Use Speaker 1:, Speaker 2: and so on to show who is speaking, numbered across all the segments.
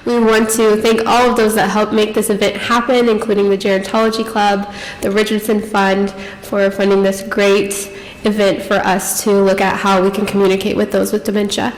Speaker 1: We want to thank all of those that helped make this event happen, including the Gerontology Club, the Richardson Fund, for funding this great event for us to look at how we can communicate with those with dementia.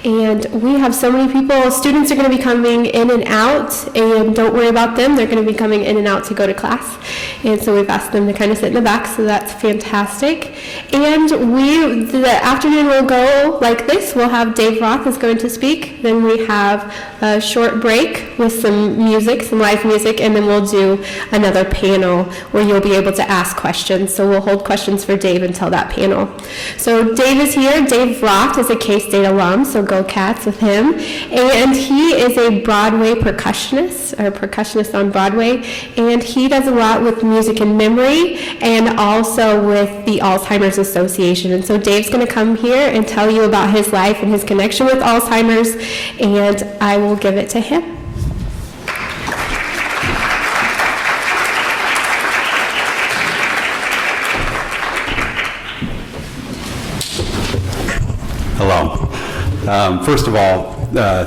Speaker 1: And we have so many people, students are going to be coming in and out, and don't worry about them, they're going to be coming in and out to go to class. And so we've asked them to kind of sit in the back, so that's fantastic. And the afternoon will go like this. We'll have Dave Roth is going to speak, then we have a short break with some music, some live music, and then we'll do another panel where you'll be able to ask questions. So we'll hold questions for Dave until that panel. So Dave is here. Dave Roth is a K-State alum, so go Cats with him. And he is a Broadway percussionist on Broadway, and he does a lot with music and memory and also with the Alzheimer's Association. And so Dave's going to come here and tell you about his life and his connection with Alzheimer's, and I will give it to him.
Speaker 2: Hello. First of all,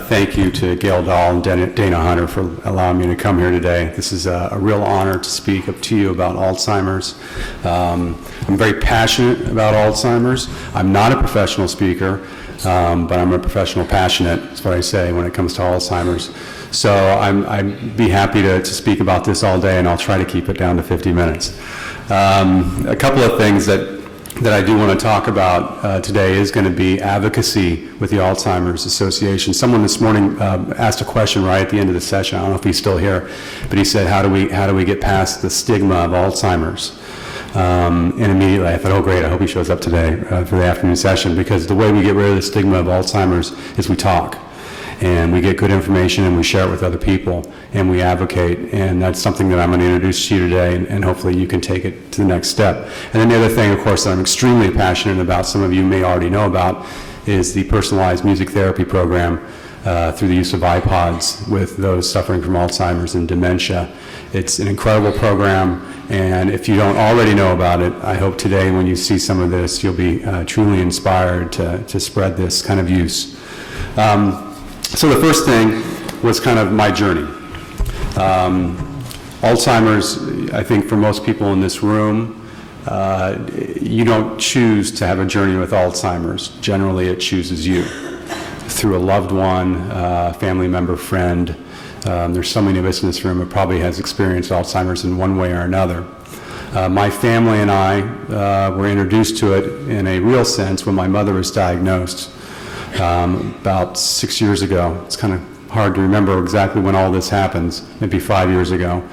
Speaker 2: thank you to Gail Dahl and Dana Hunter for allowing me to come here today. This is a real honor to speak up to you about Alzheimer's. I'm very passionate about Alzheimer's. I'm not a professional speaker, but I'm a professional passionate, that's what I say when it comes to Alzheimer's. So I'd be happy to speak about this all day, and I'll try to keep it down to 50 minutes. A couple of things that I do want to talk about today is going to be advocacy with the Alzheimer's Association. Someone this morning asked a question right at the end of the session. I don't know if he's still here, but he said, how do we get past the stigma of Alzheimer's? And immediately I thought, oh great, I hope he shows up today for the afternoon session, because the way we get rid of the stigma of Alzheimer's is we talk. And we get good information and we share it with other people and we advocate, and that's something that I'm going to introduce to you today, and hopefully you can take it to the next step. And then the other thing, of course, that I'm extremely passionate about, some of you may already know about, is the personalized music therapy program through the use of iPods with those suffering from Alzheimer's and dementia. It's an incredible program, and if you don't already know about it, I hope today when you see some of this, you'll be truly inspired to spread this kind of use. So the first thing was kind of my journey. Alzheimer's, I think for most people in this room, you don't choose to have a journey with Alzheimer's. Generally, it chooses you through a loved one, family member, friend. There's so many of us in this room who probably has experienced Alzheimer's in one way or another. My family and I were introduced to it in a real sense when my mother was diagnosed. About 6 years ago. It's kind of hard to remember exactly when all this happens, maybe 5 years ago.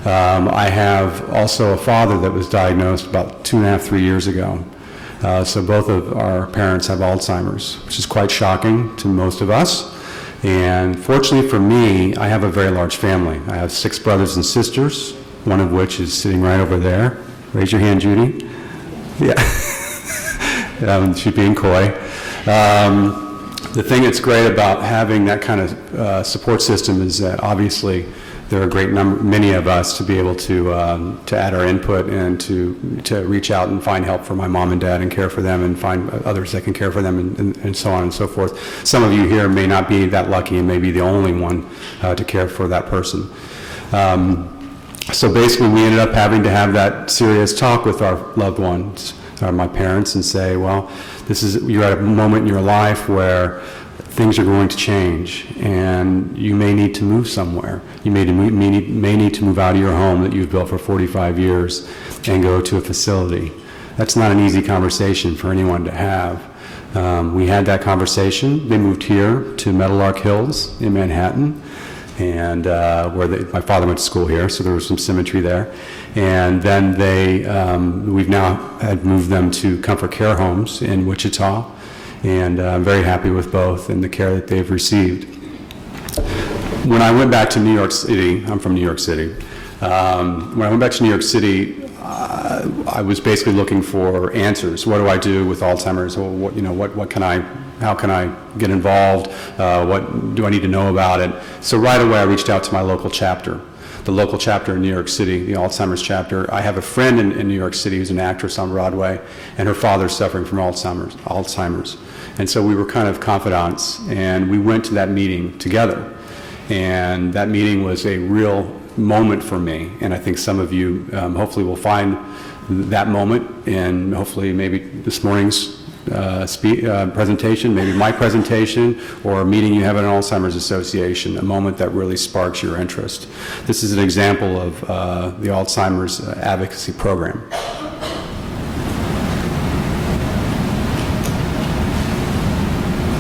Speaker 2: I have also a father that was diagnosed about 2.5, 3 years ago. So both of our parents have Alzheimer's, which is quite shocking to most of us. And fortunately for me, I have a very large family. I have 6 brothers and sisters, one of which is sitting right over there. Raise your hand, Judy. Yeah. She's being coy. The thing that's great about having that kind of support system is that obviously there are many of us to be able to add our input and to reach out and find help for my mom and dad and care for them and find others that can care for them and so on and so forth. Some of you here may not be that lucky and may be the only one to care for that person. So basically we ended up having to have that serious talk with our loved ones, my parents, and say, well, you're at a moment in your life where things are going to change and you may need to move somewhere. You may need to move out of your home that you've built for 45 years and go to a facility. That's not an easy conversation for anyone to have. We had that conversation. They moved here to Meadowlark Hills in Manhattan, and my father went to school here, so there was some symmetry there. And then we've now had moved them to Comfort Care Homes in Wichita, and I'm very happy with both and the care that they've received. When I went back to New York City, I'm from New York City. When I went back to New York City, I was basically looking for answers. What do I do with Alzheimer's? How can I get involved? What do I need to know about it? So right away I reached out to my local chapter, the local chapter in New York City, the Alzheimer's chapter. I have a friend in New York City who's an actress on Broadway, and her father's suffering from Alzheimer's. And so we were kind of confidants, and we went to that meeting together. And that meeting was a real moment for me, and I think some of you hopefully will find that moment, and hopefully maybe this morning's presentation, maybe my presentation, or a meeting you have at an Alzheimer's Association, a moment that really sparks your interest. This is an example of the Alzheimer's advocacy program.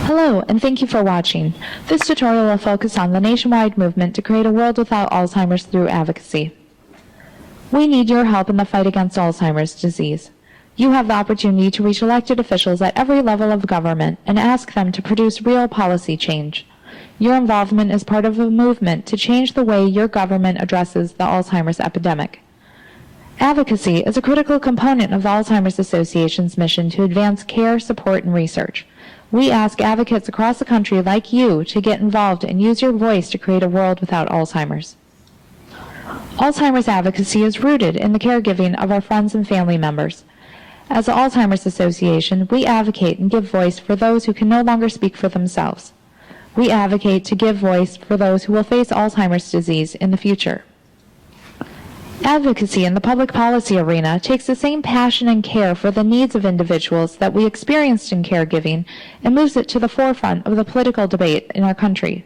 Speaker 3: Hello, and thank you for watching. This tutorial will focus on the nationwide movement to create a world without Alzheimer's through advocacy. We need your help in the fight against Alzheimer's disease. You have the opportunity to reach elected officials at every level of government and ask them to produce real policy change. Your involvement is part of a movement to change the way your government addresses the Alzheimer's epidemic. Advocacy is a critical component of the Alzheimer's Association's mission to advance care, support, and research. We ask advocates across the country like you to get involved and use your voice to create a world without Alzheimer's. Alzheimer's advocacy is rooted in the caregiving of our friends and family members. As the Alzheimer's Association, we advocate and give voice for those who can no longer speak for themselves. We advocate to give voice for those who will face Alzheimer's disease in the future. Advocacy in the public policy arena takes the same passion and care for the needs of individuals that we experienced in caregiving and moves it to the forefront of the political debate in our country.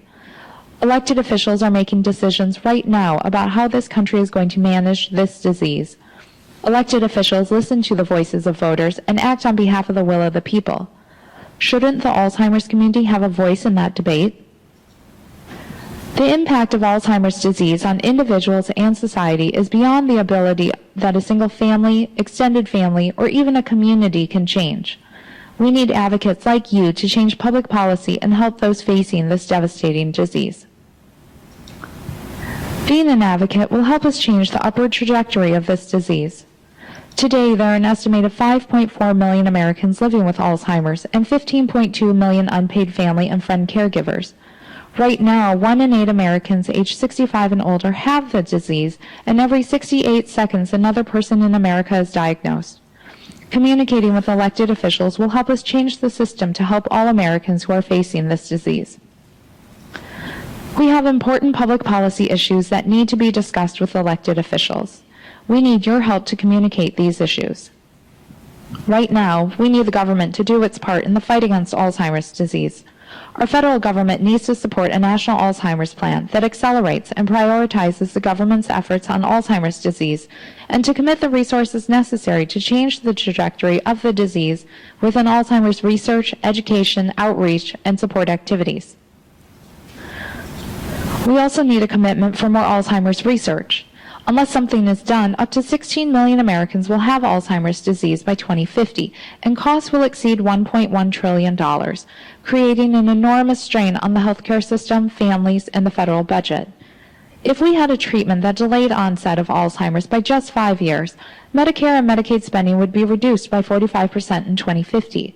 Speaker 3: Elected officials are making decisions right now about how this country is going to manage this disease. Elected officials listen to the voices of voters and act on behalf of the will of the people. Shouldn't the Alzheimer's community have a voice in that debate? The impact of Alzheimer's disease on individuals and society is beyond the ability that a single family, extended family, or even a community can change. We need advocates like you to change public policy and help those facing this devastating disease. Being an advocate will help us change the upward trajectory of this disease. Today, there are an estimated 5.4 million Americans living with Alzheimer's and 15.2 million unpaid family and friend caregivers. Right now, 1 in 8 Americans aged 65 and older have the disease, and every 68 seconds another person in America is diagnosed. Communicating with elected officials will help us change the system to help all Americans who are facing this disease. We have important public policy issues that need to be discussed with elected officials. We need your help to communicate these issues. Right now, we need the government to do its part in the fight against Alzheimer's disease. Our federal government needs to support a national Alzheimer's plan that accelerates and prioritizes the government's efforts on Alzheimer's disease and to commit the resources necessary to change the trajectory of the disease within Alzheimer's research, education, outreach, and support activities. We also need a commitment for more Alzheimer's research. Unless something is done, up to 16 million Americans will have Alzheimer's disease by 2050, and costs will exceed $1.1 trillion, creating an enormous strain on the healthcare system, families, and the federal budget. If we had a treatment that delayed onset of Alzheimer's by just 5 years, Medicare and Medicaid spending would be reduced by 45% in 2050.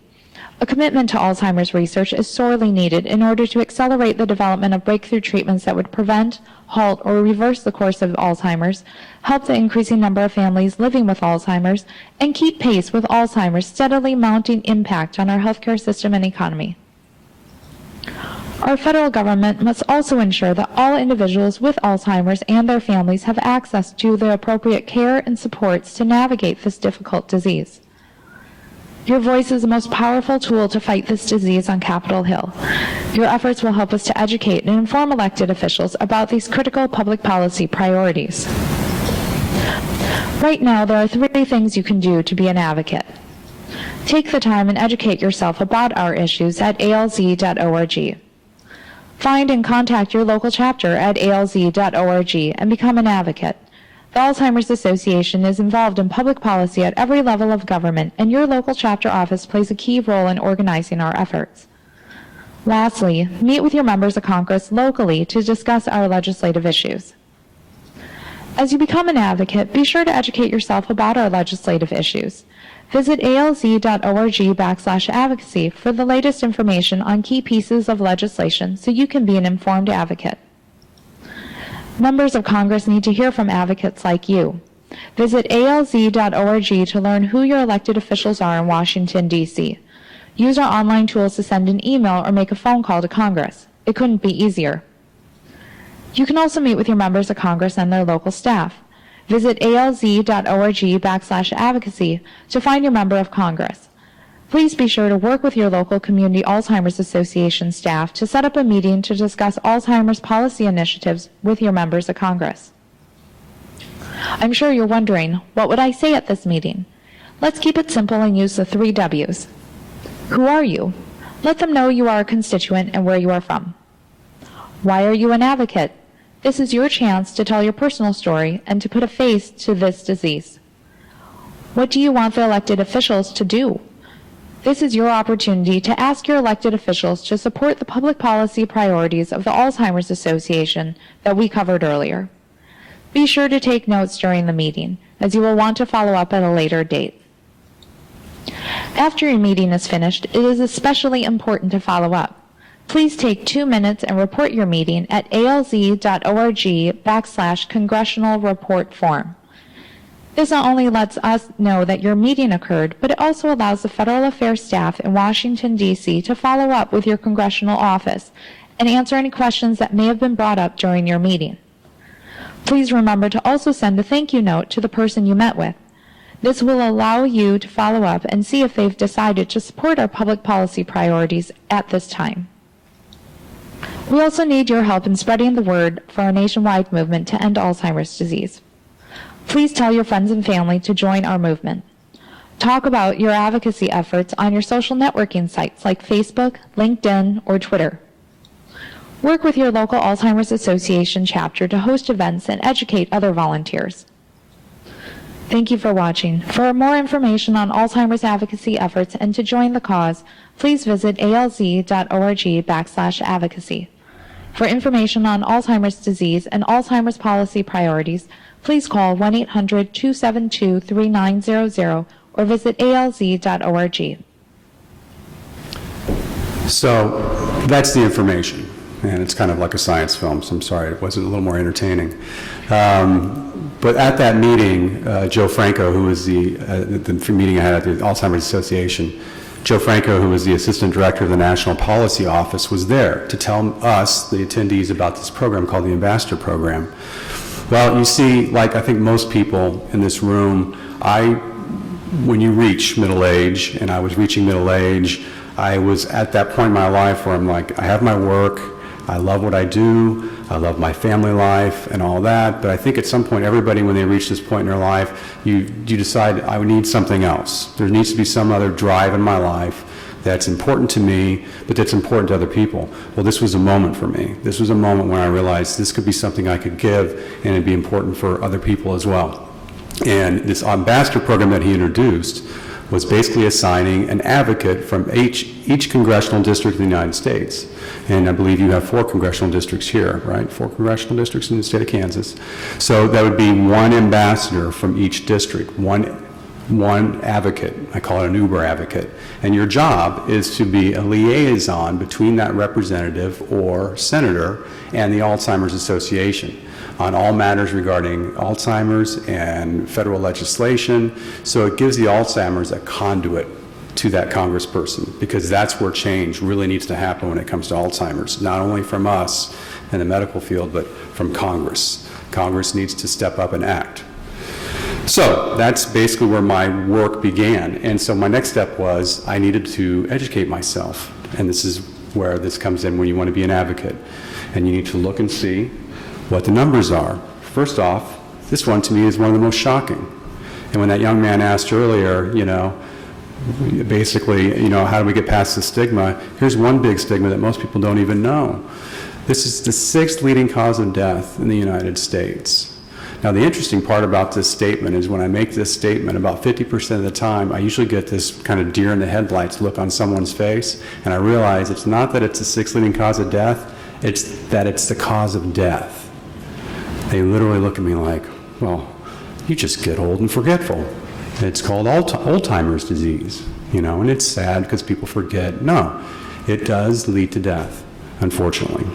Speaker 3: A commitment to Alzheimer's research is sorely needed in order to accelerate the development of breakthrough treatments that would prevent, halt, or reverse the course of Alzheimer's, help the increasing number of families living with Alzheimer's, and keep pace with Alzheimer's steadily mounting impact on our healthcare system and economy. Our federal government must also ensure that all individuals with Alzheimer's and their families have access to the appropriate care and supports to navigate this difficult disease. Your voice is the most powerful tool to fight this disease on Capitol Hill. Your efforts will help us to educate and inform elected officials about these critical public policy priorities. Right now, there are 3 things you can do to be an advocate. Take the time and educate yourself about our issues at alz.org. Find and contact your local chapter at alz.org and become an advocate. The Alzheimer's Association is involved in public policy at every level of government, and your local chapter office plays a key role in organizing our efforts. Lastly, meet with your members of Congress locally to discuss our legislative issues. As you become an advocate, be sure to educate yourself about our legislative issues. Visit alz.org/advocacy for the latest information on key pieces of legislation so you can be an informed advocate. Members of Congress need to hear from advocates like you. Visit alz.org to learn who your elected officials are in Washington, D.C. Use our online tools to send an email or make a phone call to Congress. It couldn't be easier. You can also meet with your members of Congress and their local staff. Visit alz.org/advocacy to find your member of Congress. Please be sure to work with your local Community Alzheimer's Association staff to set up a meeting to discuss Alzheimer's policy initiatives with your members of Congress. I'm sure you're wondering, what would I say at this meeting? Let's keep it simple and use the 3 W's. Who are you? Let them know you are a constituent and where you are from. Why are you an advocate? This is your chance to tell your personal story and to put a face to this disease. What do you want the elected officials to do? This is your opportunity to ask your elected officials to support the public policy priorities of the Alzheimer's Association that we covered earlier. Be sure to take notes during the meeting, as you will want to follow up at a later date. After your meeting is finished, it is especially important to follow up. Please take 2 minutes and report your meeting at alz.org/congressional report form. This not only lets us know that your meeting occurred, but it also allows the federal affairs staff in Washington, D.C. to follow up with your congressional office and answer any questions that may have been brought up during your meeting. Please remember to also send a thank you note to the person you met with. This will allow you to follow up and see if they've decided to support our public policy priorities at this time. We also need your help in spreading the word for our nationwide movement to end Alzheimer's disease. Please tell your friends and family to join our movement. Talk about your advocacy efforts on your social networking sites like Facebook, LinkedIn, or Twitter. Work with your local Alzheimer's Association chapter to host events and educate other volunteers. Thank you for watching. For more information on Alzheimer's advocacy efforts and to join the cause, please visit alz.org/advocacy. For information on Alzheimer's disease and Alzheimer's policy priorities, please call 1-800-272-3900 or visit alz.org.
Speaker 2: So that's the information, and it's kind of like a science film, so I'm sorry it wasn't a little more entertaining. But at that meeting, Joe Franco, who was the meeting I had at the Alzheimer's Association, Joe Franco, who was the Assistant Director of the National Policy Office, was there to tell us, the attendees, about this program called the Ambassador Program. Well, you see, like I think most people in this room, when you reach middle age, and I was reaching middle age, I was at that point in my life where I'm like, I have my work, I love what I do, I love my family life and all that, but I think at some point everybody, when they reach this point in their life, you decide, I need something else. There needs to be some other drive in my life that's important to me, but that's important to other people. Well, this was a moment for me. This was a moment when I realized this could be something I could give, and it'd be important for other people as well. And this ambassador program that he introduced was basically assigning an advocate from each congressional district in the United States. And I believe you have 4 congressional districts here, right? 4 congressional districts in the state of Kansas. So that would be one ambassador from each district, one advocate. I call it an Uber advocate. And your job is to be a liaison between that representative or senator and the Alzheimer's Association on all matters regarding Alzheimer's and federal legislation. So it gives the Alzheimer's a conduit to that congressperson, because that's where change really needs to happen when it comes to Alzheimer's, not only from us in the medical field, but from Congress. Congress needs to step up and act. So that's basically where my work began. And so my next step was I needed to educate myself. And this is where this comes in when you want to be an advocate. And you need to look and see what the numbers are. First off, this one to me is one of the most shocking. And when that young man asked earlier, basically, how do we get past the stigma? Here's one big stigma that most people don't even know. This is the 6th leading cause of death in the United States. Now, the interesting part about this statement is when I make this statement, about 50% of the time, I usually get this kind of deer in the headlights look on someone's face, and I realize it's not that it's the 6th leading cause of death, it's that it's the cause of death. They literally look at me like, well, you just get old and forgetful. It's called Alzheimer's disease, and it's sad because people forget. No, it does lead to death, unfortunately.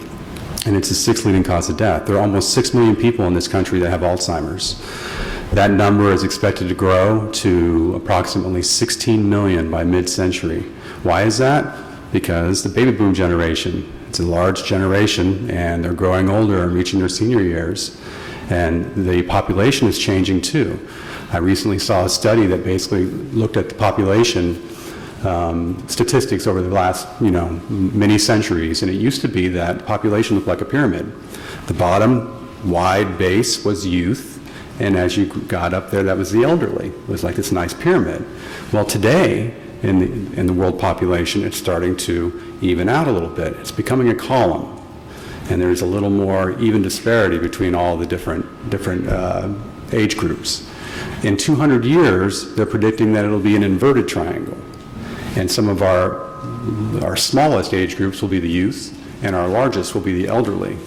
Speaker 2: And it's the 6th leading cause of death. There are almost 6 million people in this country that have Alzheimer's. That number is expected to grow to approximately 16 million by mid-century. Why is that? Because the baby boom generation, It's a large generation, and they're growing older and reaching their senior years. And the population is changing too. I recently saw a study that basically looked at the population statistics over the last, many centuries, and it used to be that the population looked like a pyramid. The bottom wide base was youth, and as you got up there, that was the elderly. It was like this nice pyramid. Well, today, in the world population, it's starting to even out a little bit. It's becoming a column, and there's a little more even disparity between all the different age groups. In 200 years, they're predicting that it'll be an inverted triangle, and some of our smallest age groups will be the youth, and our largest will be the elderly.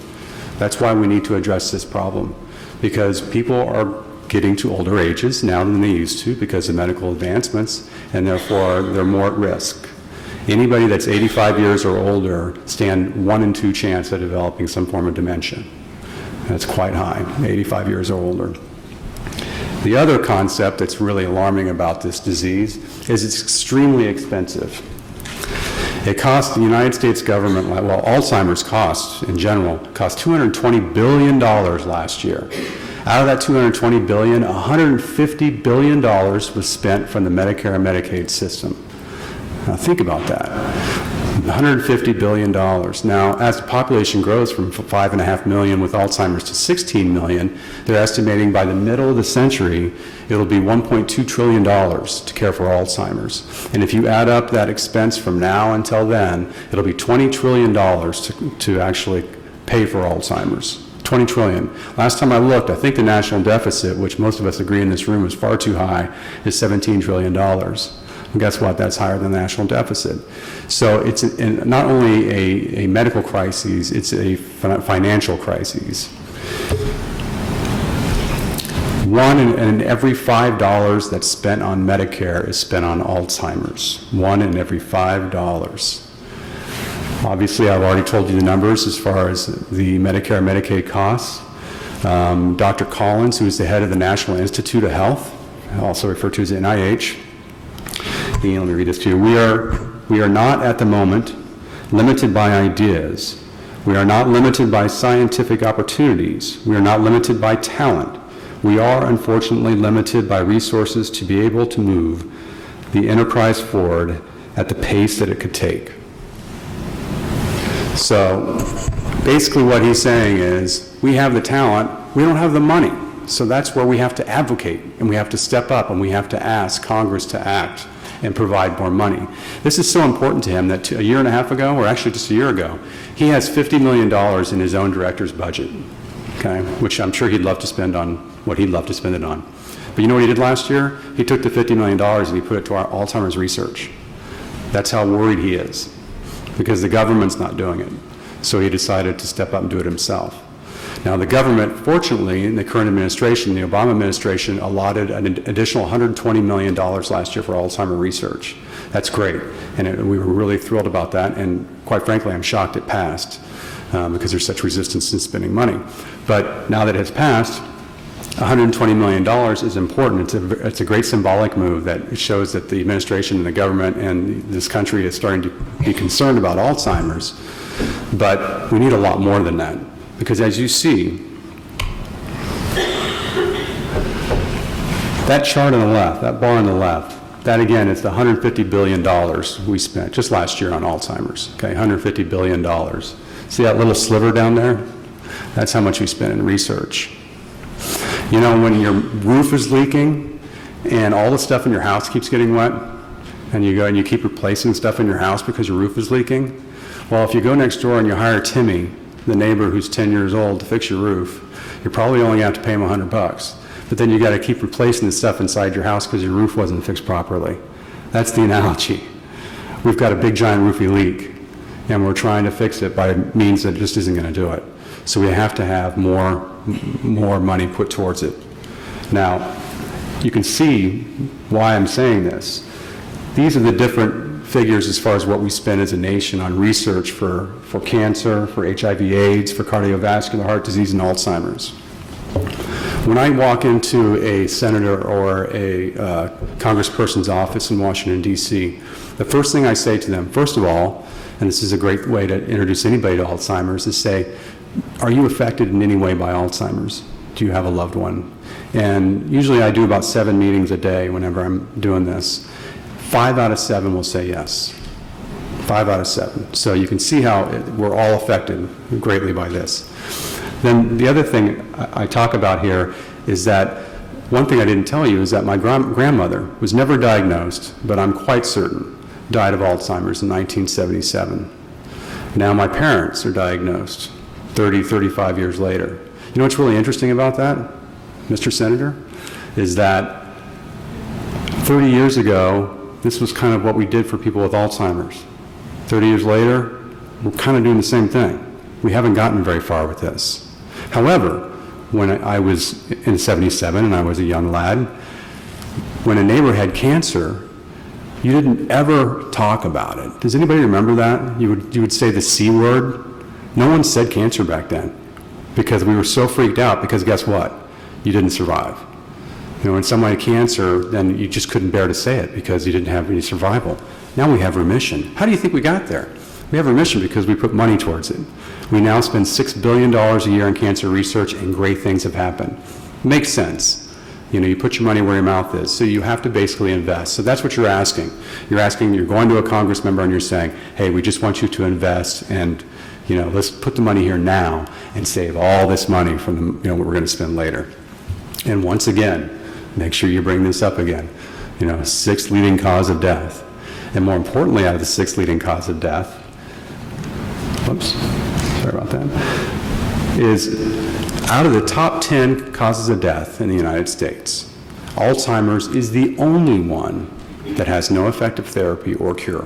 Speaker 2: That's why we need to address this problem, because people are getting to older ages now than they used to because of medical advancements, and therefore they're more at risk. Anybody that's 85 years or older stand 1 in 2 chance of developing some form of dementia. That's quite high, 85 years or older. The other concept that's really alarming about this disease is it's extremely expensive. It costs the United States government, well, Alzheimer's costs in general, cost $220 billion last year. Out of that $220 billion, $150 billion was spent from the Medicare and Medicaid system. Now think about that, $150 billion. Now, as the population grows from 5.5 million with Alzheimer's to 16 million, they're estimating by the middle of the century, it'll be $1.2 trillion to care for Alzheimer's. And if you add up that expense from now until then, it'll be $20 trillion to actually pay for Alzheimer's. 20 trillion. Last time I looked, I think the national deficit, which most of us agree in this room is far too high, is $17 trillion. And guess what? That's higher than the national deficit. So it's not only a medical crisis, it's a financial crisis. 1 in every $5 that's spent on Medicare is spent on Alzheimer's. 1 in every $5. Obviously, I've already told you the numbers as far as the Medicare and Medicaid costs. Dr. Collins, who is the head of the National Institute of Health, also referred to as NIH, let me read this to you. We are not at the moment limited by ideas. We are not limited by scientific opportunities. We are not limited by talent. We are, unfortunately, limited by resources to be able to move the enterprise forward at the pace that it could take. So basically what he's saying is, we have the talent, we don't have the money. So that's where we have to advocate, and we have to step up, and we have to ask Congress to act and provide more money. This is so important to him that a year and a half ago, or actually just a year ago, he has $50 million in his own director's budget, okay, which I'm sure he'd love to spend on what he'd love to spend it on. But you know what he did last year? He took the $50 million and he put it to our Alzheimer's research. That's how worried he is, because the government's not doing it. So he decided to step up and do it himself. Now, the government, fortunately, in the current administration, the Obama administration, allotted an additional $120 million last year for Alzheimer's research. That's great, and we were really thrilled about that, and quite frankly, I'm shocked it passed because there's such resistance in spending money. But now that it's passed, $120 million is important. It's a great symbolic move that it shows that the administration and the government and this country is starting to be concerned about Alzheimer's. But we need a lot more than that. Because as you see, that chart on the left, that bar on the left, that again is the $150 billion we spent just last year on Alzheimer's, okay, $150 billion. See that little sliver down there? That's how much we spent in research. You know, when your roof is leaking and all the stuff in your house keeps getting wet, and you go and you keep replacing stuff in your house because your roof is leaking, well, if you go next door and you hire Timmy, the neighbor who's 10 years old, to fix your roof, you're probably only going to have to pay him $100. But then you got to keep replacing the stuff inside your house because your roof wasn't fixed properly. That's the analogy. We've got a big giant roofy leak, and we're trying to fix it by means that just isn't going to do it. So we have to have more money put towards it. Now, you can see why I'm saying this. These are the different figures as far as what we spend as a nation on research for cancer, for HIV/AIDS, for cardiovascular heart disease, and Alzheimer's. When I walk into a senator or a congressperson's office in Washington, D.C., the first thing I say to them, first of all, and this is a great way to introduce anybody to Alzheimer's, is say, are you affected in any way by Alzheimer's? Do you have a loved one? And usually I do about 7 meetings a day whenever I'm doing this. 5 out of 7 will say yes. 5 out of 7. So you can see how we're all affected greatly by this. Then the other thing I talk about here is that one thing I didn't tell you is that my grandmother was never diagnosed, but I'm quite certain died of Alzheimer's in 1977. Now my parents are diagnosed 30, 35 years later. You know what's really interesting about that, Mr. Senator, is that 30 years ago, this was kind of what we did for people with Alzheimer's. 30 years later, we're kind of doing the same thing. We haven't gotten very far with this. However, when I was in 77 and I was a young lad, when a neighbor had cancer, you didn't ever talk about it. Does anybody remember that? You would say the C word. No one said cancer back then because we were so freaked out because guess what? You didn't survive. You know, when someone had cancer, then you just couldn't bear to say it because you didn't have any survival. Now we have remission. How do you think we got there? We have remission because we put money towards it. We now spend $6 billion a year in cancer research, and great things have happened. Makes sense. You know, you put your money where your mouth is, so you have to basically invest. So that's what you're asking. You're going to a Congress member and you're saying, hey, we just want you to invest, and you know, let's put the money here now and save all this money from what we're going to spend later. And once again, make sure you bring this up again. You know, 6th leading cause of death. And more importantly, out of the 6th leading cause of death, whoops, sorry about that, is out of the top 10 causes of death in the United States, Alzheimer's is the only one that has no effective therapy or cure.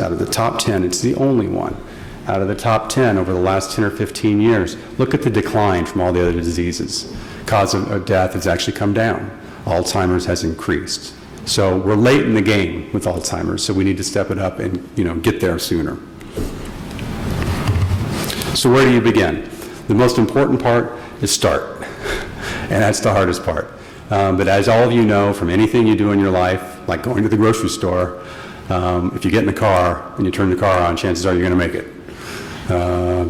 Speaker 2: Out of the top 10, it's the only one. Out of the top 10 over the last 10 or 15 years, look at the decline from all the other diseases. Cause of death has actually come down. Alzheimer's has increased. So we're late in the game with Alzheimer's, so we need to step it up and get there sooner. So where do you begin? The most important part is start, and that's the hardest part. But as all of you know from anything you do in your life, like going to the grocery store, if you get in the car and you turn the car on, chances are you're going to make it.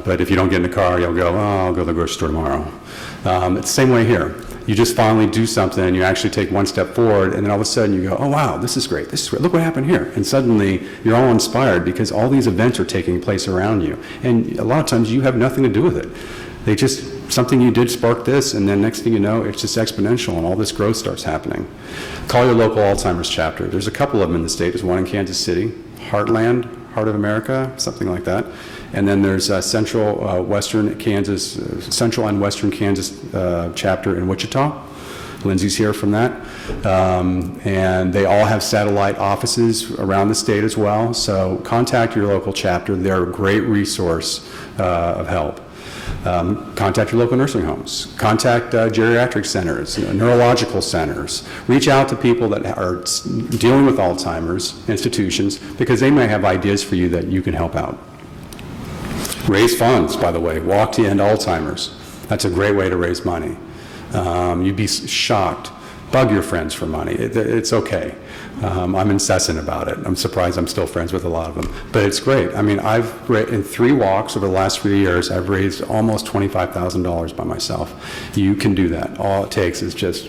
Speaker 2: But if you don't get in the car, you'll go, oh, I'll go to the grocery store tomorrow. It's the same way here. You just finally do something and you actually take one step forward, and then all of a sudden you go, oh wow, this is great, look what happened here. And suddenly you're all inspired because all these events are taking place around you. And a lot of times you have nothing to do with it. Something you did sparked this, and then next thing you know, it's just exponential and all this growth starts happening. Call your local Alzheimer's chapter. There's a couple of them in the state. There's one in Kansas City, Heartland, Heart of America, something like that. And then there's Central and Western Kansas chapter in Wichita. Lindsay's here from that. And they all have satellite offices around the state as well. So contact your local chapter. They're a great resource of help. Contact your local nursing homes. Contact geriatric centers, neurological centers. Reach out to people that are dealing with Alzheimer's institutions because they may have ideas for you that you can help out. Raise funds, by the way. Walk to End Alzheimer's. That's a great way to raise money. You'd be shocked. Bug your friends for money. It's okay. I'm incessant about it. I'm surprised I'm still friends with a lot of them. But it's great. I mean, in 3 walks over the last 3 years, I've raised almost $25,000 by myself. You can do that. All it takes is just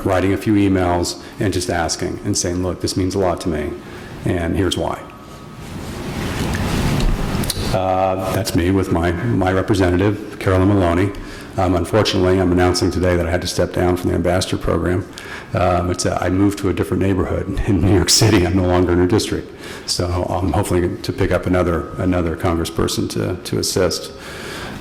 Speaker 2: writing a few emails and just asking and saying, look, this means a lot to me, and here's why. That's me with my representative, Carolyn Maloney. Unfortunately, I'm announcing today that I had to step down from the ambassador program. I moved to a different neighborhood in New York City. I'm no longer in her district. So I'm hopefully to pick up another congressperson to assist.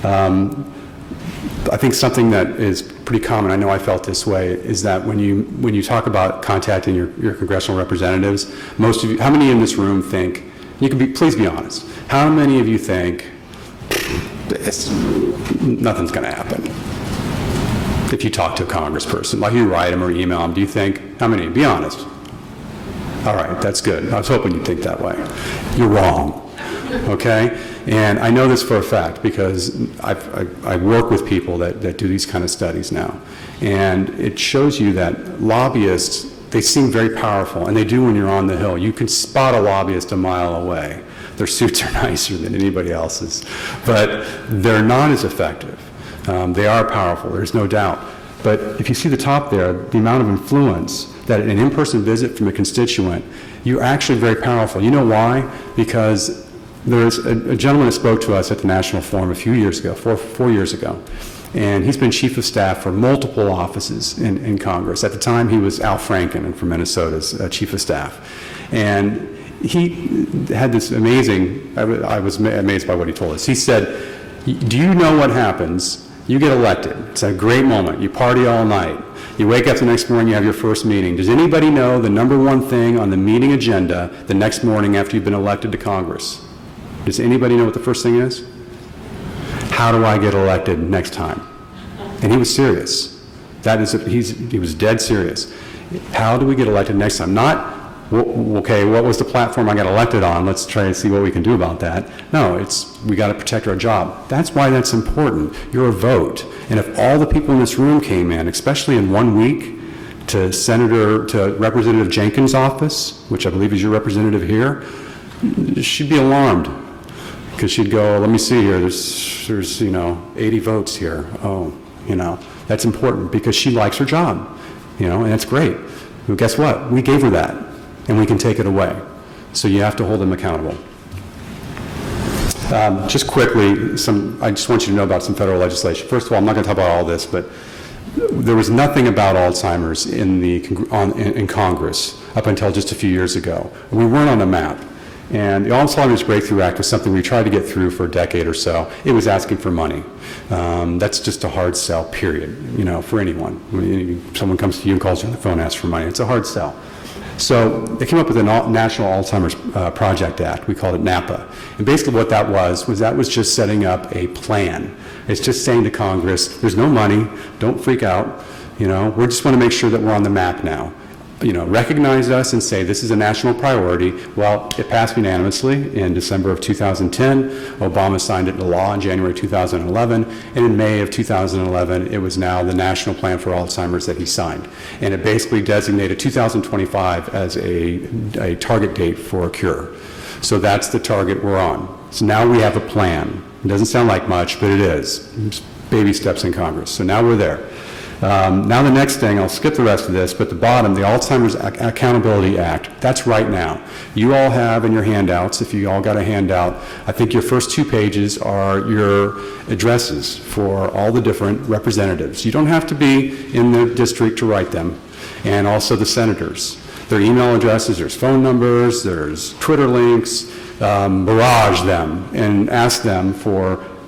Speaker 2: I think something that is pretty common, I know I felt this way, is that when you talk about contacting your congressional representatives, most of you, how many in this room think, please be honest, how many of you think nothing's going to happen if you talk to a congressperson? Like you write them or email them, do you think, how many? Be honest. All right, that's good. I was hoping you'd think that way. You're wrong, okay? And I know this for a fact because I work with people that do these kind of studies now. And it shows you that lobbyists, they seem very powerful, and they do when you're on the Hill. You can spot a lobbyist a mile away. Their suits are nicer than anybody else's, but they're not as effective. They are powerful, there's no doubt. But if you see the top there, the amount of influence that an in-person visit from a constituent, you're actually very powerful. You know why? Because there's a gentleman that spoke to us at the National Forum a few years ago, four years ago, and he's been chief of staff for multiple offices in Congress. At the time, he was Al Franken from Minnesota's chief of staff. And he had this amazing, I was amazed by what he told us. He said, do you know what happens? You get elected. It's a great moment. You party all night. You wake up the next morning, you have your first meeting. Does anybody know the number one thing on the meeting agenda the next morning after you've been elected to Congress? Does anybody know what the first thing is? How do I get elected next time? And he was serious. He was dead serious. How do we get elected next time? Not, okay, what was the platform I got elected on? Let's try and see what we can do about that. No, it's we got to protect our job. That's why that's important. You're a vote. And if all the people in this room came in, especially in 1 week, to Representative Jenkins' office, which I believe is your representative here, she'd be alarmed. Because she'd go, let me see here, there's 80 votes here. Oh, that's important because she likes her job, and that's great. Well, guess what? We gave her that, and we can take it away. So you have to hold them accountable. Just quickly, I just want you to know about some federal legislation. First of all, I'm not going to talk about all this, but there was nothing about Alzheimer's in Congress up until just a few years ago. We weren't on the map. And the Alzheimer's Breakthrough Act was something we tried to get through for a decade or so. It was asking for money. That's just a hard sell, period, for anyone. When someone comes to you and calls you on the phone and asks for money, it's a hard sell. So they came up with the National Alzheimer's Project Act. We called it NAPA. And basically what that was just setting up a plan. It's just saying to Congress, there's no money, don't freak out. We just want to make sure that we're on the map now. Recognize us and say this is a national priority. Well, it passed unanimously in December of 2010. Obama signed it into law in January 2011. And in May of 2011, it was now the National Plan for Alzheimer's that he signed. And it basically designated 2025 as a target date for a cure. So that's the target we're on. So now we have a plan. It doesn't sound like much, but it is. It's baby steps in Congress. So now we're there. Now the next thing, I'll skip the rest of this, but the bottom, the Alzheimer's Accountability Act, that's right now. You all have in your handouts, if you all got a handout, I think your first 2 pages are your addresses for all the different representatives. You don't have to be in the district to write them, and also the senators. Their email addresses, there's phone numbers, there's Twitter links, barrage them and ask them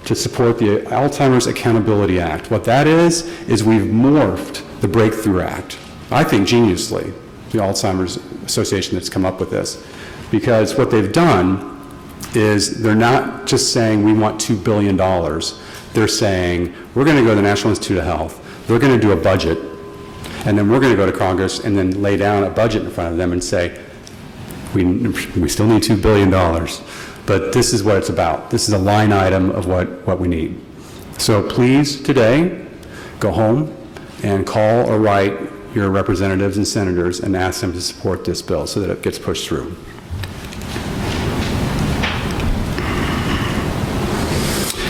Speaker 2: to support the Alzheimer's Accountability Act. What that is we've morphed the Breakthrough Act, I think geniusly, the Alzheimer's Association that's come up with this, because what they've done is they're not just saying we want $2 billion, they're saying we're going to go to the National Institute of Health, they're going to do a budget, and then we're going to go to Congress and then lay down a budget in front of them and say, we still need $2 billion. But this is what it's about. This is a line item of what we need. So please, today, go home and call or write your representatives and senators and ask them to support this bill so that it gets pushed through.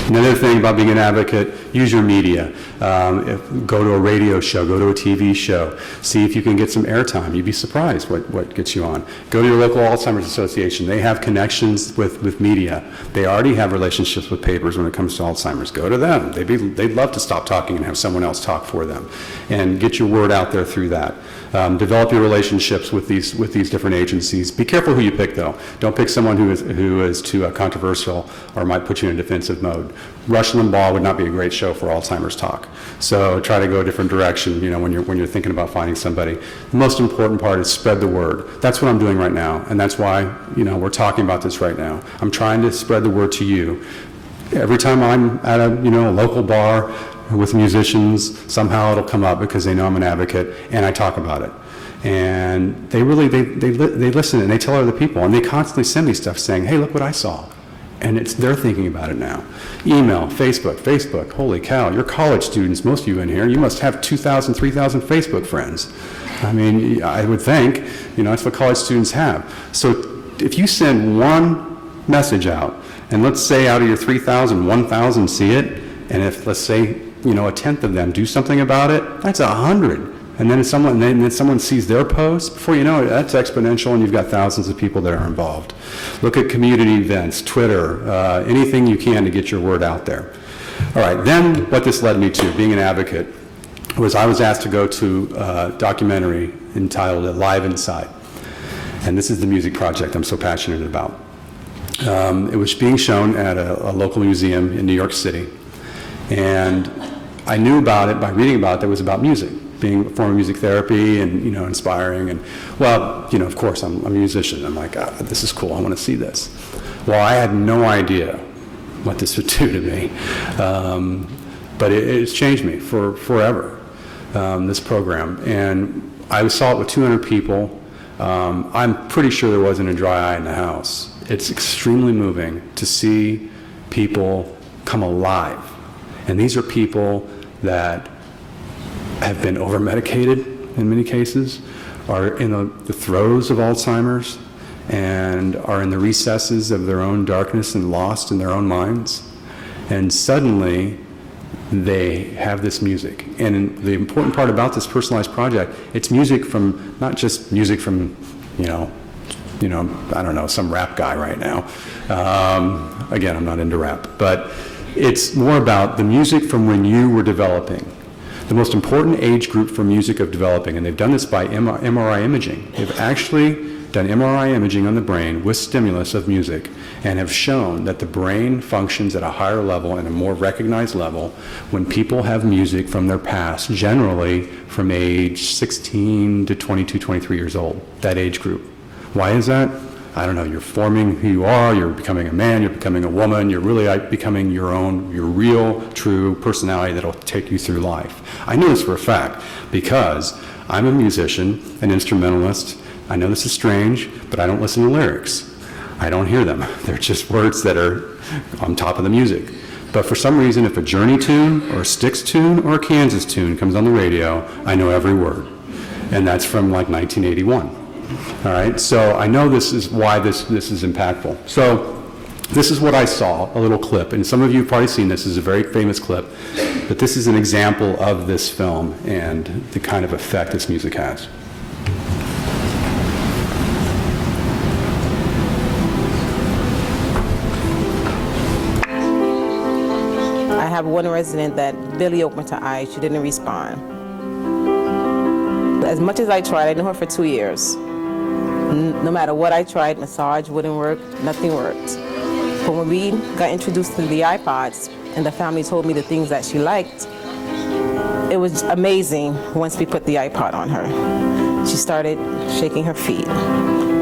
Speaker 2: Another thing about being an advocate, use your media. Go to a radio show, go to a TV show, see if you can get some airtime. You'd be surprised what gets you on. Go to your local Alzheimer's Association. They have connections with media. They already have relationships with papers when it comes to Alzheimer's. Go to them. They'd love to stop talking and have someone else talk for them. And get your word out there through that. Develop your relationships with these different agencies. Be careful who you pick, though. Don't pick someone who is too controversial or might put you in a defensive mode. Rush Limbaugh would not be a great show for Alzheimer's talk. So try to go a different direction, when you're thinking about finding somebody. The most important part is spread the word. That's what I'm doing right now, and that's why, we're talking about this right now. I'm trying to spread the word to you. Every time I'm at a local bar with musicians, somehow it'll come up because they know I'm an advocate, and I talk about it. And they listen and they tell other people, and they constantly send me stuff saying, hey, look what I saw. And they're thinking about it now. Email, Facebook, holy cow, you're college students, most of you in here, you must have 2,000, 3,000 Facebook friends. I mean, I would think, that's what college students have. So if you send one message out, and let's say out of your 3,000, 1,000 see it, and if, let's say, a tenth of them do something about it, that's 100. And then someone sees their post, before you know it, that's exponential, and you've got thousands of people that are involved. Look at community events, Twitter, anything you can to get your word out there. All right, then what this led me to, being an advocate, was I was asked to go to a documentary entitled Live Inside. And this is the music project I'm so passionate about. It was being shown at a local museum in New York City. And I knew about it by reading about it that it was about music, being a form of music therapy and, inspiring. And, well, of course, I'm a musician. I'm like, this is cool. I want to see this. Well, I had no idea what this would do to me. But it's changed me forever, this program. And I saw it with 200 people. I'm pretty sure there wasn't a dry eye in the house. It's extremely moving to see people come alive. And these are people that have been over-medicated in many cases, are in the throes of Alzheimer's, and are in the recesses of their own darkness and lost in their own minds. And suddenly, they have this music. And the important part about this personalized project, it's music from, not just music from, I don't know, some rap guy right now. Again, I'm not into rap, but it's more about the music from when you were developing. The most important age group for music of developing, and they've done this by MRI imaging. They've actually done MRI imaging on the brain with stimulus of music and have shown that the brain functions at a higher level and a more recognized level when people have music from their past, generally from age 16 to 22, 23 years old, that age group. Why is that? I don't know, you're forming who you are, you're becoming a man, you're becoming a woman, you're really becoming your real, true personality that'll take you through life. I know this for a fact because I'm a musician, an instrumentalist. I know this is strange, but I don't listen to lyrics. I don't hear them. They're just words that are on top of the music. But for some reason, if a Journey tune or a Styx tune or a Kansas tune comes on the radio, I know every word. And that's from like 1981. All right, so I know this is why this is impactful. So this is what I saw, a little clip, and some of you have probably seen this. This is a very famous clip, but this is an example of this film and the kind of effect this music has.
Speaker 4: I have one resident that barely opened her eyes. She didn't respond. As much as I tried, I knew her for 2 years. No matter what I tried, massage wouldn't work, nothing worked. But when we got introduced to the iPods and the family told me the things that she liked, it was amazing once we put the iPod on her. She started shaking her feet.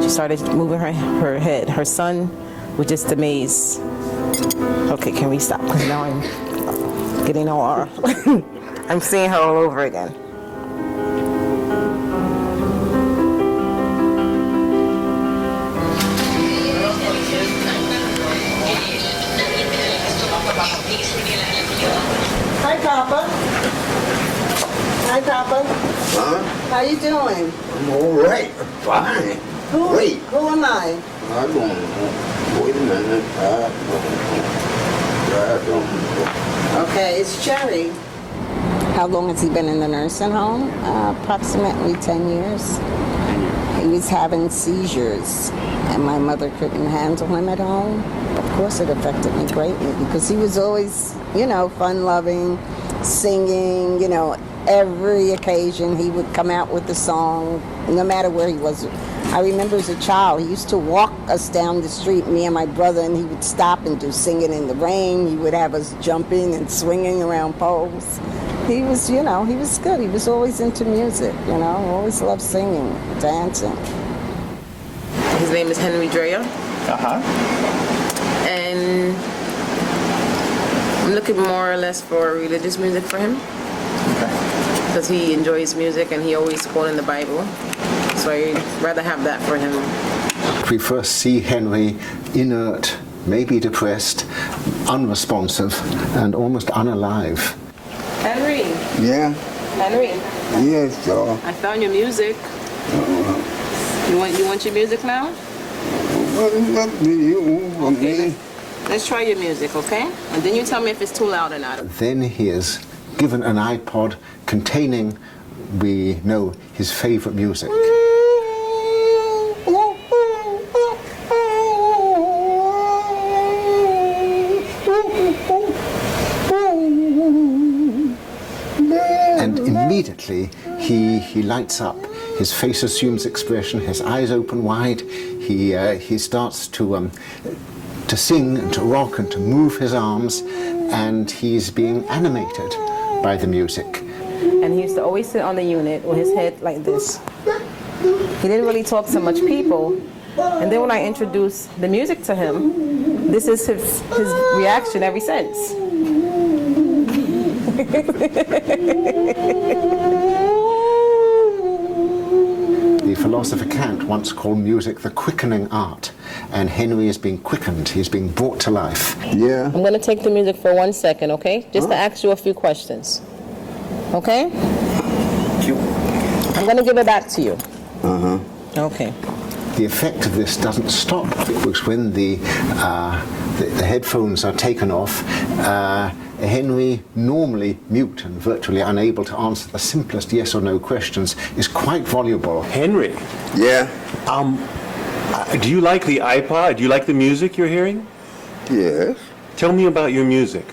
Speaker 4: She started moving her head. Her son was just amazed. Okay, can we stop? Because now I'm getting all I'm seeing her all over again.
Speaker 5: Hi, Papa. Hi, Papa.
Speaker 6: Huh?
Speaker 5: How you doing?
Speaker 6: I'm all right. Fine. Great.
Speaker 5: Who am I?
Speaker 6: I don't know. Wait a minute. I don't know.
Speaker 5: Okay, it's Cherry. How long has he been in the nursing home? Approximately 10 years. He was having seizures, and my mother couldn't handle him at home. Of course, it affected me greatly because he was always, fun-loving, singing, every occasion he would come out with a song, no matter where he was. I remember as a child, he used to walk us down the street, me and my brother, and he would stop and do Singing in the Rain. He would have us jumping and swinging around poles. He was, he was good. He was always into music, always loved singing, dancing.
Speaker 4: His name is Henry Dreyer. And I'm looking more or less for religious music for him. Because he enjoys music and he always quoting the Bible. So I'd rather have that for him.
Speaker 7: We first see Henry inert, maybe depressed, unresponsive, and almost unalive.
Speaker 4: Henry.
Speaker 6: Yeah?
Speaker 4: Henry.
Speaker 6: Yes, y'all.
Speaker 4: I found your music. You want your music now?
Speaker 6: What do you want me?
Speaker 4: Let's try your music, okay? And then you tell me if it's too loud or not.
Speaker 7: Then he is given an iPod containing, we know, his favorite music. And immediately he lights up. His face assumes expression, his eyes open wide. He starts to sing and to rock and to move his arms, and he's being animated by the music.
Speaker 4: And he used to always sit on the unit with his head like this. He didn't really talk to much people. And then when I introduced the music to him, this is his reaction ever since.
Speaker 7: The philosopher Kant once called music the quickening art, and Henry is being quickened, he's being brought to life.
Speaker 6: Yeah.
Speaker 4: I'm going to take the music for 1 second, okay? Just to ask you a few questions. Okay? I'm going to give it back to you.
Speaker 6: Uh-huh.
Speaker 4: Okay.
Speaker 7: The effect of this doesn't stop, because when the headphones are taken off, Henry, normally mute and virtually unable to answer the simplest yes or no questions, is quite voluble.
Speaker 8: Henry,
Speaker 6: Yeah.
Speaker 8: do you like the iPod? Do you like the music you're hearing?
Speaker 6: Yes.
Speaker 8: Tell me about your music.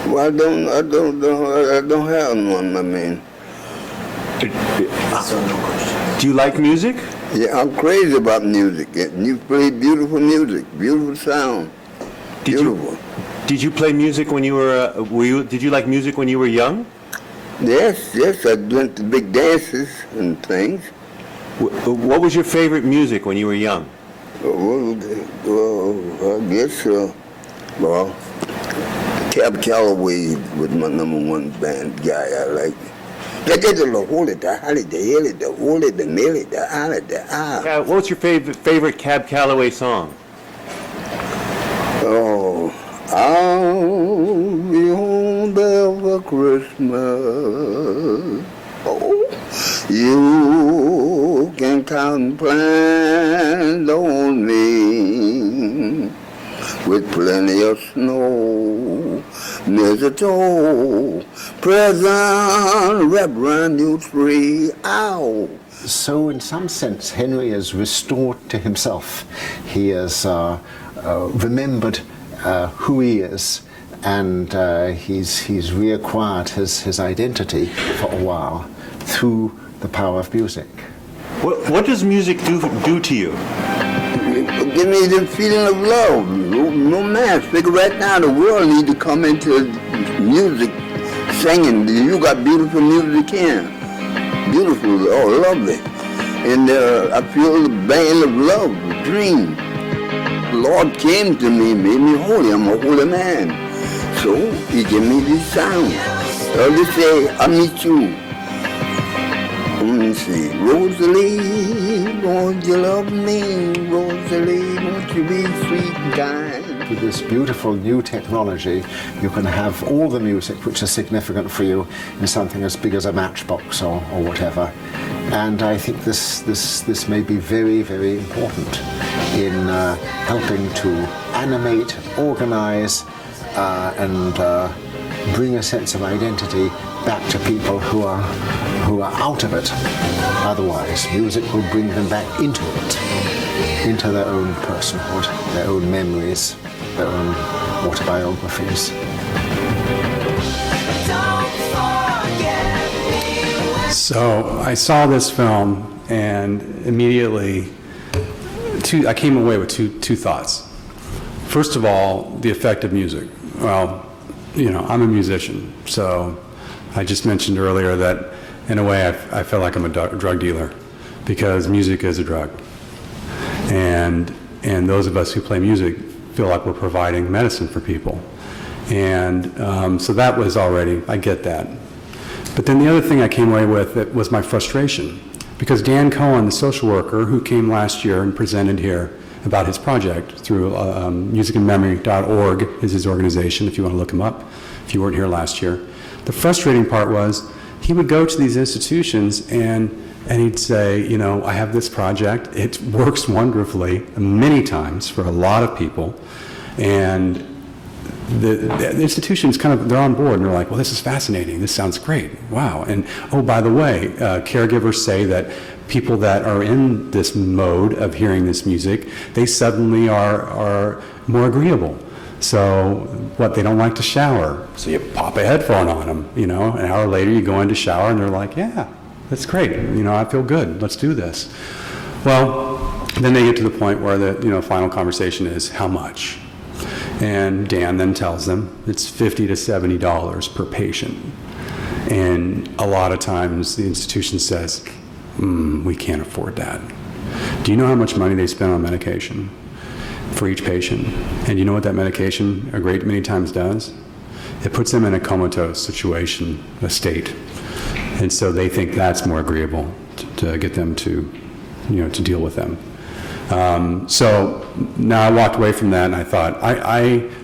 Speaker 6: Well, I don't have one, I mean.
Speaker 8: Do you like music?
Speaker 6: Yeah, I'm crazy about music. You play beautiful music, beautiful sound. Beautiful.
Speaker 8: Did you play music when you were? Did you like music when you were young?
Speaker 6: Yes, I went to big dances and things.
Speaker 8: What was your favorite music when you were young?
Speaker 6: Well, I guess, Cab Calloway was my number one band guy I liked.
Speaker 8: What's your favorite Cab Calloway song?
Speaker 6: Oh, I'll be home there for Christmas. Oh, you can count and plan on me with plenty of snow, mistletoe, present wrapped around your tree. Ow!
Speaker 7: So in some sense, Henry is restored to himself. He has remembered who he is, and he's reacquired his identity for a while through the power of music.
Speaker 8: What does music do to you?
Speaker 6: Give me the feeling of love. No man, figure right now the world need to come into music, singing. You got beautiful music here. Beautiful, oh, lovely. And I feel the band of love, the dream. The Lord came to me, made me holy. I'm a holy man. So he gave me this sound. They say, I meet you. Let me see. Rosalie, won't you love me? Rosalie, won't you be sweet and kind?
Speaker 7: With this beautiful new technology, you can have all the music which is significant for you in something as big as a matchbox or whatever. And I think this may be very, very important in helping to animate, organize, and bring a sense of identity back to people who are out of it. Otherwise, music will bring them back into it, into their own personhood, their own memories, their own autobiographies.
Speaker 2: So I saw this film, and immediately I came away with two thoughts. First of all, the effect of music. Well, I'm a musician, so I just mentioned earlier that in a way I feel like I'm a drug dealer, because music is a drug. And those of us who play music feel like we're providing medicine for people. And so that was already, I get that. But then the other thing I came away with was my frustration, because Dan Cohen, the social worker who came last year and presented here about his project through musicandmemory.org is his organization, if you want to look him up, if you weren't here last year. The frustrating part was he would go to these institutions and he'd say, you know, I have this project. It works wonderfully many times for a lot of people. And the institutions kind of, they're on board and they're like, well, this is fascinating. This sounds great. Wow. And oh, by the way, caregivers say that people that are in this mode of hearing this music, they suddenly are more agreeable. So what, they don't like to shower. So you pop a headphone on them, you know, an hour later you go in to shower and they're like, yeah, that's great. You know, I feel good. Let's do this. Well, then they get to the point where the, you know, final conversation is how much? And Dan then tells them it's $50 to $70 per patient. And a lot of times the institution says, we can't afford that. Do you know how much money they spend on medication for each patient? And you know what that medication a great many times does? It puts them in a comatose situation, a state. And so they think that's more agreeable to get them to, you know, to deal with them. So now I walked away from that and I thought,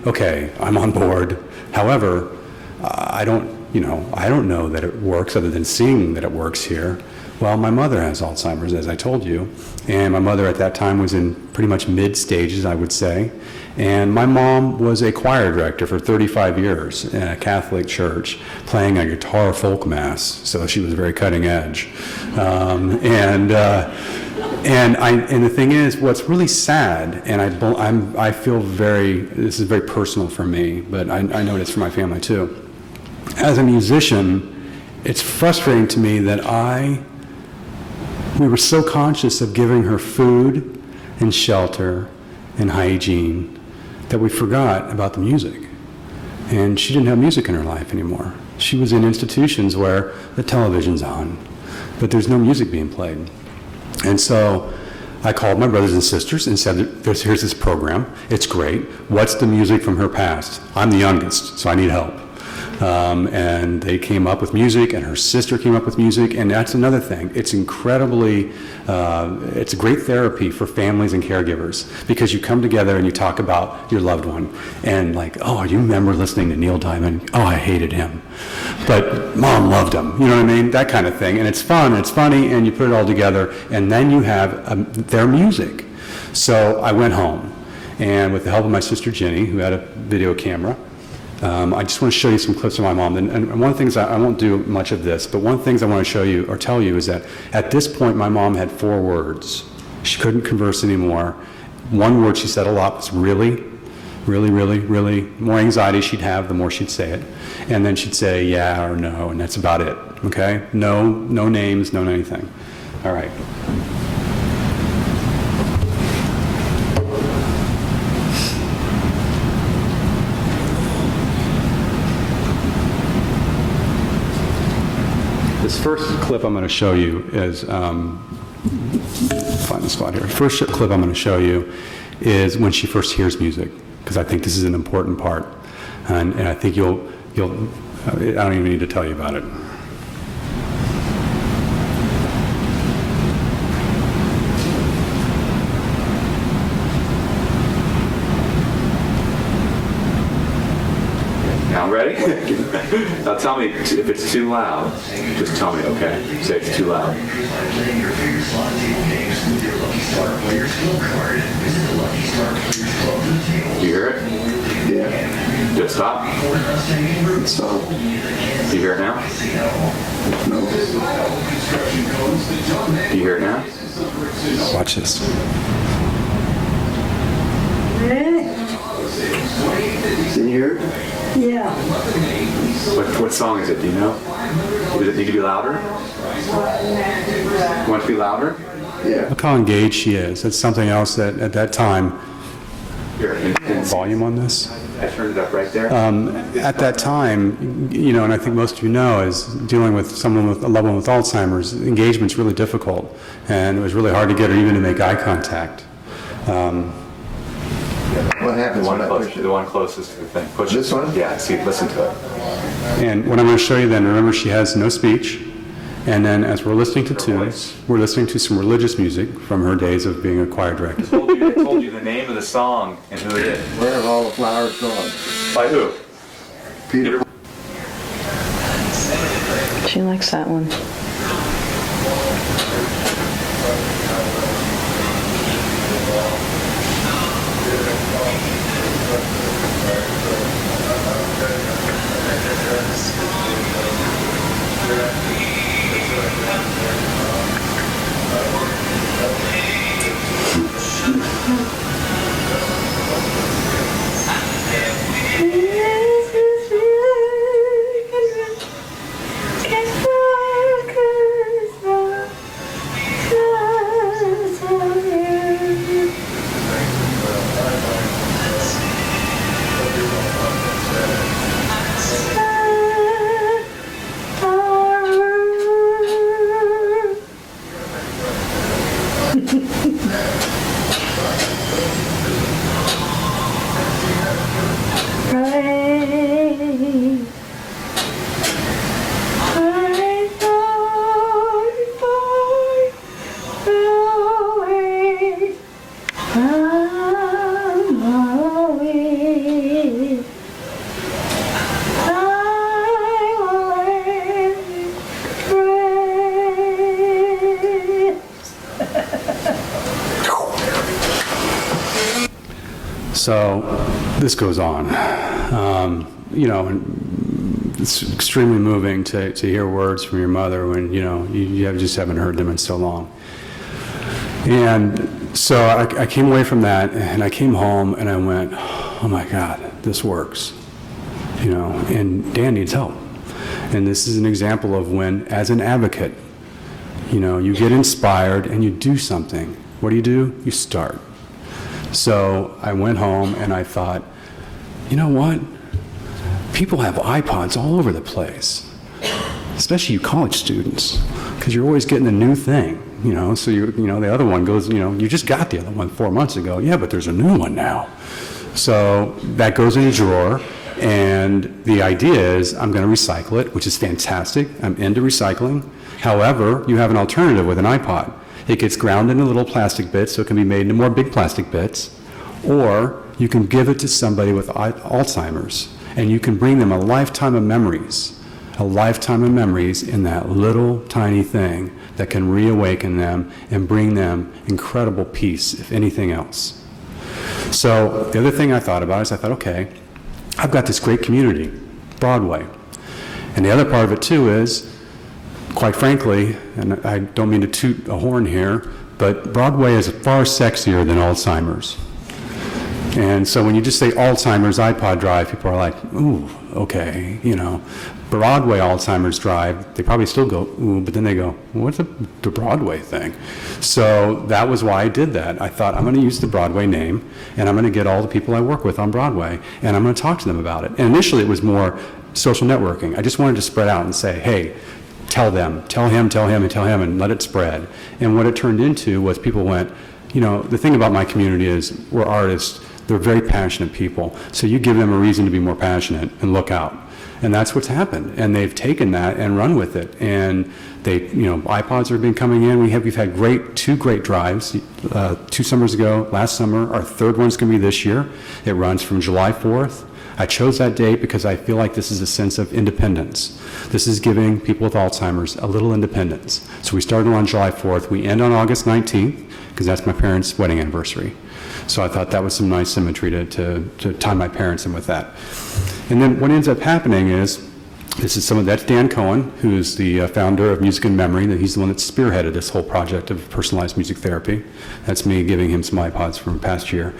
Speaker 2: okay, I'm on board. However, I don't know that it works other than seeing that it works here. Well, my mother has Alzheimer's, as I told you, and my mother at that time was in pretty much mid-stages, I would say, and my mom was a choir director for 35 years in a Catholic church, playing a guitar folk mass, so she was very cutting edge. And the thing is, what's really sad, and I feel this is very personal for me, but I know it's for my family too. As a musician, it's frustrating to me that we were so conscious of giving her food and shelter and hygiene that we forgot about the music. And she didn't have music in her life anymore. She was in institutions where the television's on, but there's no music being played. And so I called my brothers and sisters and said, here's this program. It's great. What's the music from her past? I'm the youngest, so I need help. And they came up with music, and her sister came up with music, and that's another thing. It's incredibly, it's a great therapy for families and caregivers, because you come together and you talk about your loved one, and like, oh, you remember listening to Neil Diamond? Oh, I hated him, but Mom loved him. You know what I mean? That kind of thing. And it's fun, it's funny, and you put it all together, and then you have their music. So I went home, and with the help of my sister Jenny, who had a video camera, I just want to show you some clips of my mom. And one of the things, I won't do much of this, but one of the things I want to show you or tell you is that at this point my mom had 4 words. She couldn't converse anymore. One word she said a lot was really, really, really, really. More anxiety she'd have, the more she'd say it. And then she'd say yeah or no, and that's about it. Okay? No names, no anything. All right. This first clip I'm going to show you is, find the spot here. First clip I'm going to show you is when she first hears music, because I think this is an important part, and I think you'll. I don't even need to tell you about it.
Speaker 9: Now ready? Now tell me if it's too loud. Just tell me, okay? Say it's too loud. Do you hear it? Yeah. Did it stop? It stopped. Do you hear it now? No. Do you hear it now?
Speaker 2: Watch this.
Speaker 9: Can you hear it?
Speaker 10: Yeah.
Speaker 9: What song is it? Do you know? Does it need to be louder? Want it to be louder? Yeah.
Speaker 2: Look how engaged she is. That's something else that at that time.
Speaker 9: Here,
Speaker 2: Volume on this.
Speaker 9: I turned it up right there.
Speaker 2: At that time, you know, and I think most of you know, is dealing with someone with a loved one with Alzheimer's, engagement's really difficult, and it was really hard to get her even to make eye contact.
Speaker 6: What happens when I push it?
Speaker 9: The one closest to the thing. Push
Speaker 6: This
Speaker 9: it.
Speaker 6: one?
Speaker 9: Yeah, see, listen to it.
Speaker 2: And what I'm going to show you then, remember she has no speech, and then as we're listening to tunes, we're listening to some religious music from her days of being a choir director.
Speaker 9: I told you the name of the song and who it is.
Speaker 6: Where have all the flowers gone?
Speaker 9: By who?
Speaker 6: Peter.
Speaker 10: She likes that one.
Speaker 2: So this goes on. And it's extremely moving to hear words from your mother when, you just haven't heard them in so long. And so I came away from that, and I came home, and I went, oh my God, this works. And Dan needs help. And this is an example of when, as an advocate, you get inspired and you do something. What do? You start. So I went home and I thought, you know what? People have iPods all over the place, especially you college students, because you're always getting a new thing, so the other one goes, you just got the other one 4 months ago. Yeah, but there's a new one now. So that goes in a drawer, and the idea is I'm going to recycle it, which is fantastic. I'm into recycling. However, you have an alternative with an iPod. It gets ground into little plastic bits, so it can be made into more big plastic bits, or you can give it to somebody with Alzheimer's, and you can bring them a lifetime of memories in that little tiny thing that can reawaken them and bring them incredible peace, if anything else. So the other thing I thought about is okay, I've got this great community, Broadway, and the other part of it too is, quite frankly, and I don't mean to toot a horn here, but Broadway is far sexier than Alzheimer's. And so when you just say Alzheimer's iPod Drive, people are like, ooh, okay, Broadway Alzheimer's Drive, they probably still go, ooh, but then they go, what's the Broadway thing? So that was why I did that. I thought, I'm going to use the Broadway name, and I'm going to get all the people I work with on Broadway, and I'm going to talk to them about it. And initially it was more social networking. I just wanted to spread out and say, hey, tell them, tell him, and let it spread. And what it turned into was people went, the thing about my community is we're artists, they're very passionate people. So you give them a reason to be more passionate and look out. And that's what's happened. And they've taken that and run with it. And they, iPods have been coming in. We've had two great drives, 2 summers ago, last summer. Our third one's going to be this year. It runs from July 4th. I chose that date because I feel like this is a sense of independence. This is giving people with Alzheimer's a little independence. So we started on July 4th. We end on August 19th because that's my parents' wedding anniversary. So I thought that was some nice symmetry to tie my parents in with that. And then what ends up happening is, that's Dan Cohen, who's the founder of Music and Memory. He's the one that spearheaded this whole project of personalized music therapy. That's me giving him some iPods from the past year.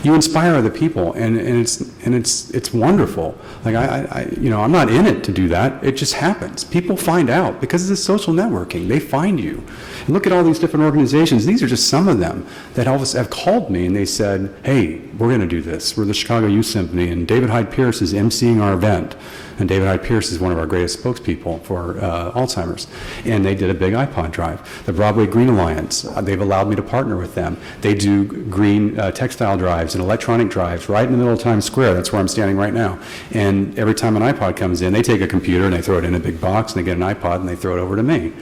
Speaker 2: You inspire other people, and it's wonderful. Like I'm not in it to do that. It just happens. People find out because of the social networking. They find you. And look at all these different organizations. These are just some of them that have called me and they said, hey, we're going to do this. We're the Chicago Youth Symphony, and David Hyde Pierce is emceeing our event. And David Hyde Pierce is one of our greatest spokespeople for Alzheimer's. And they did a big iPod drive. The Broadway Green Alliance, they've allowed me to partner with them. They do green textile drives and electronic drives right in the middle of Times Square. That's where I'm standing right now. And every time an iPod comes in, they take a computer and they throw it in a big box, and they get an iPod and they throw it over to me.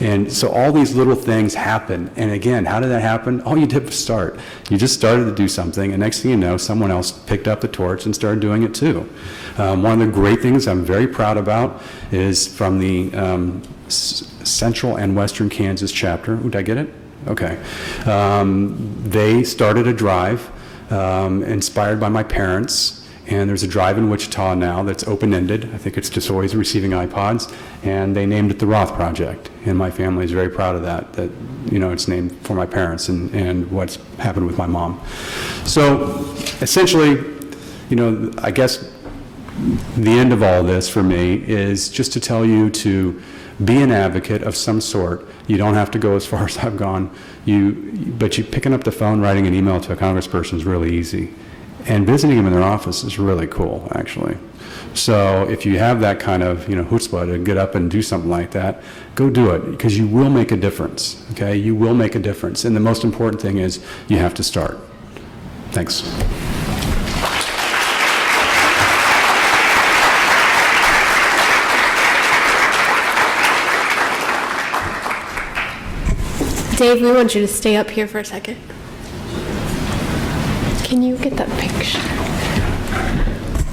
Speaker 2: And so all these little things happen. And again, how did that happen? All you did was start. You just started to do something, and next thing you know, someone else picked up the torch and started doing it too. One of the great things I'm very proud about is from the Central and Western Kansas chapter. Did I get it? Okay. They started a drive inspired by my parents. And there's a drive in Wichita now that's open-ended. I think it's just always receiving iPods. And they named it the Roth Project. And my family is very proud of that, you know, it's named for my parents and what's happened with my mom. So essentially, you know, I guess the end of all this for me is just to tell you to be an advocate of some sort. You don't have to go as far as I've gone. But you picking up the phone, writing an email to a congressperson is really easy. And visiting them in their office is really cool, actually. So if you have that kind of, you know, chutzpah to get up and do something like that, go do it, because you will make a difference, okay? You will make a difference. And the most important thing is you have to start. Thanks.
Speaker 1: Dave, we want you to stay up here for a second. Can you get that picture?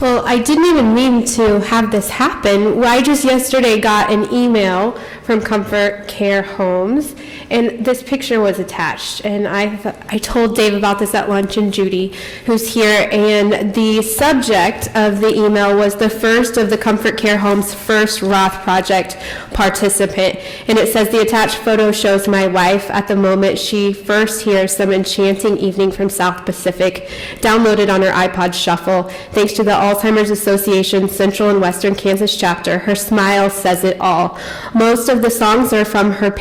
Speaker 1: Well, I didn't even mean to have this happen. I just yesterday got an email from Comfort Care Homes, and this picture was attached. And I told Dave about this at lunch, and Judy, who's here, and the subject of the email was the first of the Comfort Care Homes' first Roth Project participant. And it says, the attached photo shows my wife at the moment she first hears some enchanting evening from South Pacific, downloaded on her iPod Shuffle. Thanks to the Alzheimer's Association Central and Western Kansas chapter, her smile says it all. Most of the songs are from her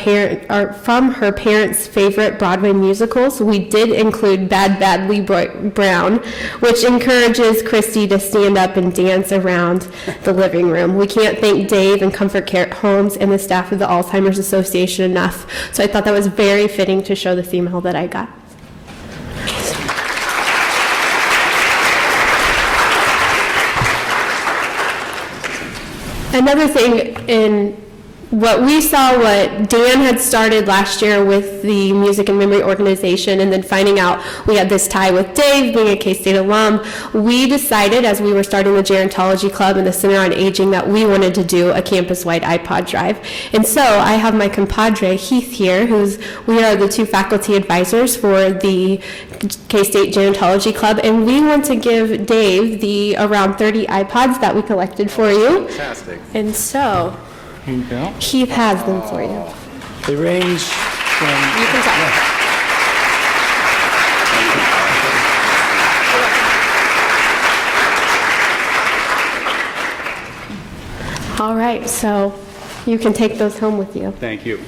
Speaker 1: parents' favorite Broadway musicals. We did include Bad Badly Brown, which encourages Christy to stand up and dance around the living room. We can't thank Dave and Comfort Care Homes and the staff of the Alzheimer's Association enough. So I thought that was very fitting to show this email that I got. Another thing in what we saw, what Dan had started last year with the Music and Memory Organization, and then finding out we had this tie with Dave, being a K-State alum, we decided as we were starting the Gerontology Club and the Center on Aging that we wanted to do a campus-wide iPod drive. And so I have my compadre Heath here, we are the two faculty advisors for the K-State Gerontology Club, and we want to give Dave the around 30 iPods that we collected for you.
Speaker 2: Fantastic.
Speaker 1: And so
Speaker 10: Here you go.
Speaker 1: Heath has them for you.
Speaker 10: They range from...
Speaker 1: You can talk. All right, so you can take those home with you.
Speaker 2: Thank you.